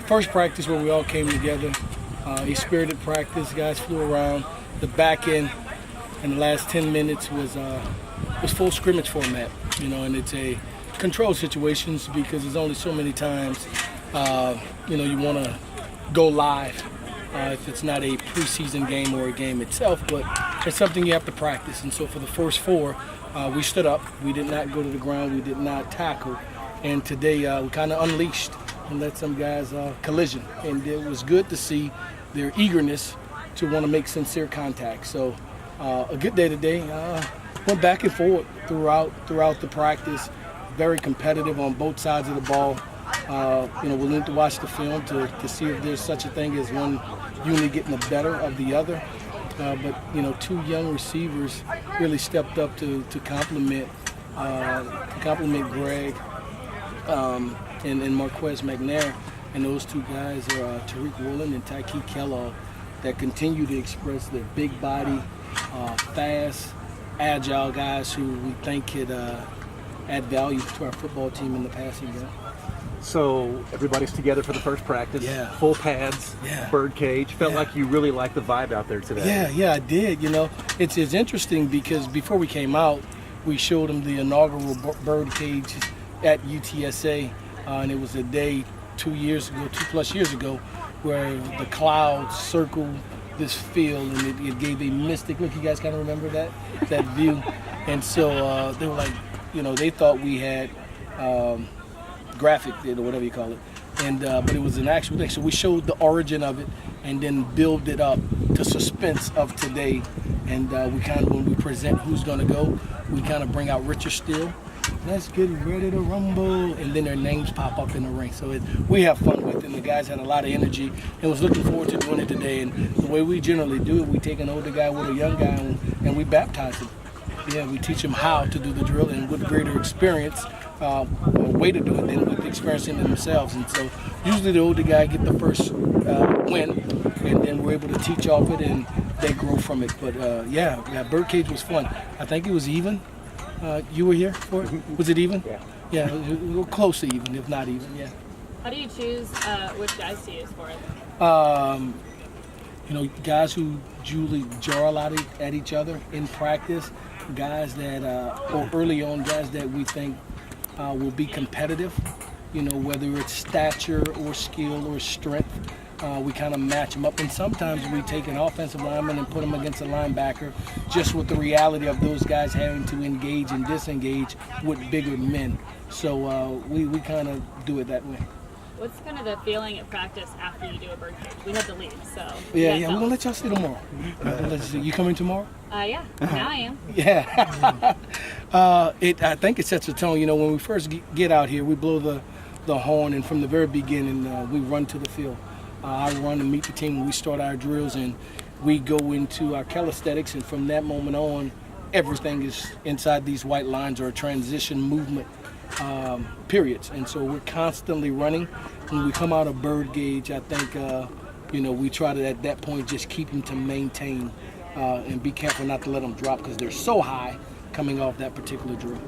First practice where we all came together, a spirited practice. Guys flew around. The back end and the last 10 minutes was full scrimmage format, and it's a controlled situations because there's only so many times, you want to go live if it's not a preseason game or a game itself, but it's something you have to practice. And so for the first four, we stood up. We did not go to the ground. We did not tackle. And today we kind of unleashed and let some guys collision. And it was good to see their eagerness to want to make sincere contact. So a good day today. Went back and forth throughout the practice. Very competitive on both sides of the ball. We'll need to watch the film to see if there's such a thing as one unit getting the better of the other. But two young receivers really stepped up to compliment Greg and Marquez McNair. And those two guys are Tariq Woolen and Tyke Kellogg that continue to express their big body, fast, agile guys who we think could add value to our football team in the passing game. So everybody's together for the first practice. Yeah. Full pads. Yeah. Bird cage. Felt Yeah. like you really liked the vibe out there today. Yeah, I did. It's interesting because before we came out, we showed them the inaugural bird cage at UTSA, and it was a day 2 plus years ago, where the clouds circled this field and it gave a mystic look. You guys kind of remember that view? And so they were like, they thought we had graphic or whatever you call it, and but it was an actual thing. So we showed the origin of it and then build it up to suspense of today. And we kind of, when we present who's going to go, we kind of bring out Richard Steele. Let's get ready to rumble, and then their names pop up in the ring. So we have fun with it, and the guys had a lot of energy and was looking forward to doing it today. And the way we generally do it, we take an older guy with a young guy and we baptize him. Yeah, we teach them how to do the drill, and with greater experience, a way to do it than with experiencing it themselves. And so usually the older guy get the first win, and then we're able to teach off it, and they grow from it. But birdcage was fun. I think it was even. You were here for it? Was it even? Yeah. Yeah, we were close to even, if not even, yeah. How do you choose which guys to use for it? Guys who usually jar a lot at each other in practice, guys that, or early on, guys that we think will be competitive, whether it's stature or skill or strength. We kind of match them up, and sometimes we take an offensive lineman and put them against a linebacker, just with the reality of those guys having to engage and disengage with bigger men. So we kind of do it that way. What's kind of the feeling at practice after you do a bird cage? We have to leave, so. Yeah, we're gonna let y'all see tomorrow. You coming tomorrow? Yeah, now I am. Yeah. I think it sets a tone. When we first get out here, we blow the horn, and from the very beginning, we run to the field. I run and meet the team when we start our drills, and we go into our calisthenics, and from that moment on, everything is inside these white lines or transition movement periods. And so we're constantly running. When we come out of bird gauge, I think, we try to, at that point, just keep them to maintain and be careful not to let them drop because they're so high coming off that particular drill.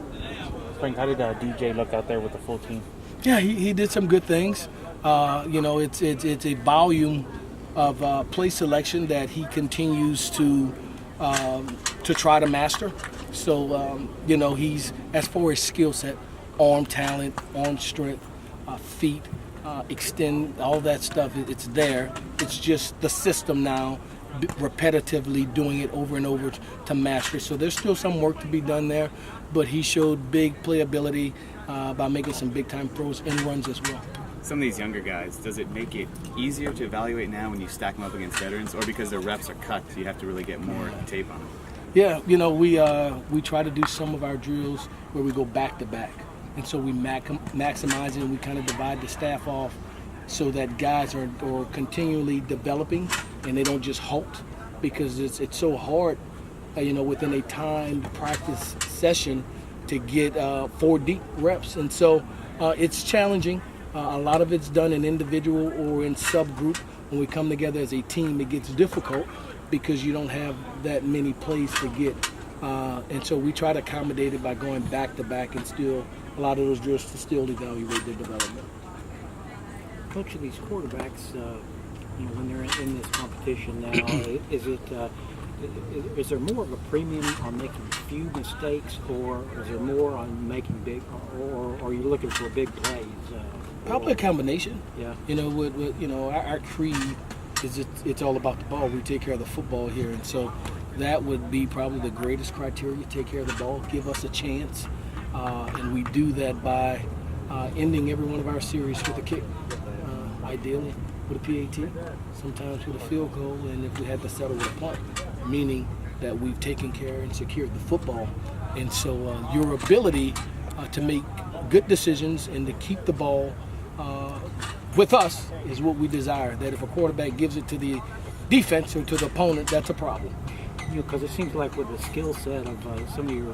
Frank, how did DJ look out there with the full team? Yeah, he did some good things. It's a volume of play selection that he continues to try to master. So, he's, as far as skill set, arm talent, arm strength, feet, extend, all that stuff, it's there. It's just the system now, repetitively doing it over and over to master. So there's still some work to be done there, but he showed big playability by making some big-time throws and runs as well. Some of these younger guys, does it make it easier to evaluate now when you stack them up against veterans, or because their reps are cut, so you have to really get more tape on them? Yeah, we try to do some of our drills where we go back to back, and so we maximize it, and we kind of divide the staff off so that guys are continually developing and they don't just halt, because it's so hard, within a timed practice session to get 4 deep reps, and so it's challenging. A lot of it's done in individual or in subgroup. When we come together as a team, it gets difficult because you don't have that many plays to get. And so we try to accommodate it by going back to back, and still a lot of those drills to still evaluate their development. Coach, of these quarterbacks, when they're in this competition now, is there more of a premium on making few mistakes, or is there more on making big, or are you looking for big plays? Probably a combination. Yeah. Our creed is it's all about the ball. We take care of the football here, and so that would be probably the greatest criteria. Take care of the ball, give us a chance, and we do that by ending every one of our series with a kick, ideally with a PAT, sometimes with a field goal, and if we had to settle with a punt, meaning that we've taken care and secured the football. And so your ability to make good decisions and to keep the ball with us is what we desire. That if a quarterback gives it to the defense or to the opponent, that's a problem. Because it seems like with the skill set of some of your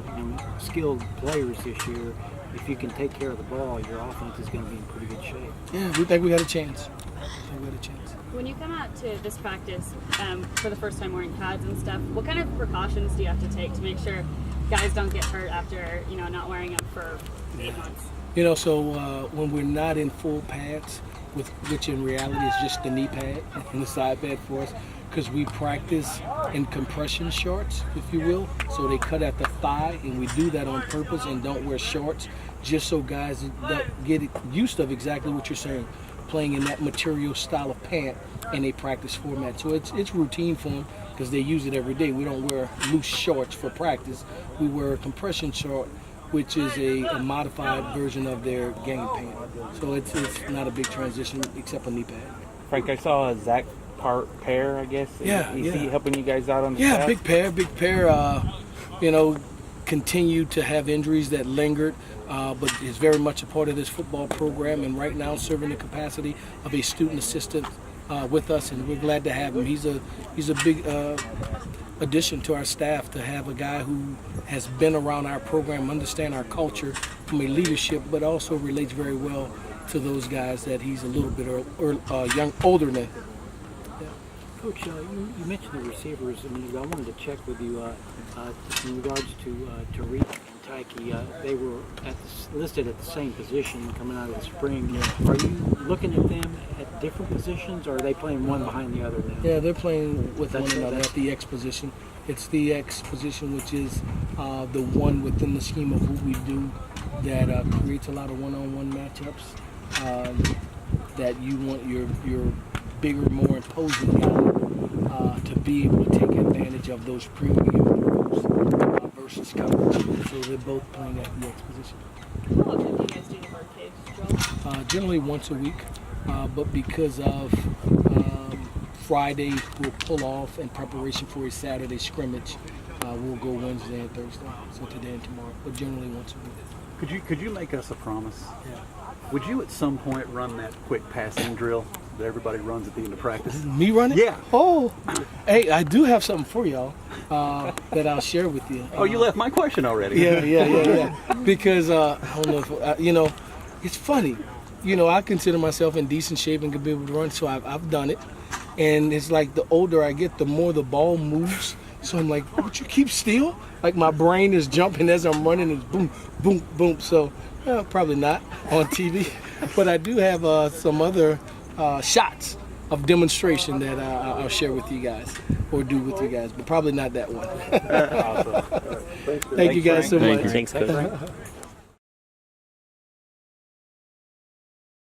skilled players this year, if you can take care of the ball, your offense is going to be in pretty good shape. Yeah, we think we got a chance. When you come out to this practice for the first time wearing pads and stuff, what kind of precautions do you have to take to make sure guys don't get hurt after not wearing them for 8 months? So when we're not in full pads, which in reality is just the knee pad and the side pad for us, because we practice in compression shorts, if you will. So they cut at the thigh, and we do that on purpose and don't wear shorts, just so guys get used of exactly what you're saying, playing in that material style of pant in a practice format. So it's routine for them because they use it every day. We don't wear loose shorts for practice. We wear a compression short, which is a modified version of their game pant. So it's not a big transition except a knee pad. Frank, I saw a Zach pair, I guess. Is he helping you guys out on the staff? Big pair. Continued to have injuries that lingered, but is very much a part of this football program, and right now serving the capacity of a student assistant with us, and we're glad to have him. He's a big addition to our staff to have a guy who has been around our program, understand our culture from a leadership, but also relates very well to those guys that he's a little bit older than. Coach, you mentioned the receivers, and I wanted to check with you in regards to Tariq and Tyke. They were listed at the same position coming out of the spring. Are you looking at them at different positions, or are they playing one behind the other now? Yeah, they're playing with one another at the X position. It's the X position, which is the one within the scheme of what we do that creates a lot of one-on-one matchups. That you want your bigger, more imposing guy to be able to take advantage of those premium throws versus coverage. So they're both playing at the X position. How often do you guys do the birdcage drill? Generally once a week, but because of Friday, we'll pull off in preparation for a Saturday scrimmage. We'll go Wednesday and Thursday, so today and tomorrow, but generally once a week. Could you make us a promise? Yeah. Would you at some point run that quick passing drill that everybody runs at the end of practice? Me running? Yeah. Oh, hey, I do have something for y'all that I'll share with you. Oh, you left my question already. Yeah. Because I don't know if it's funny. I consider myself in decent shape and can be able to run, so I've done it. And it's like the older I get, the more the ball moves. So I'm like, would you keep still? Like my brain is jumping as I'm running, and boom, boom, boom. So probably not on TV, but I do have some other shots of demonstration that I'll share with you guys or do with you guys, but probably not that one. Awesome. Thank you guys so much. Thanks, Coach.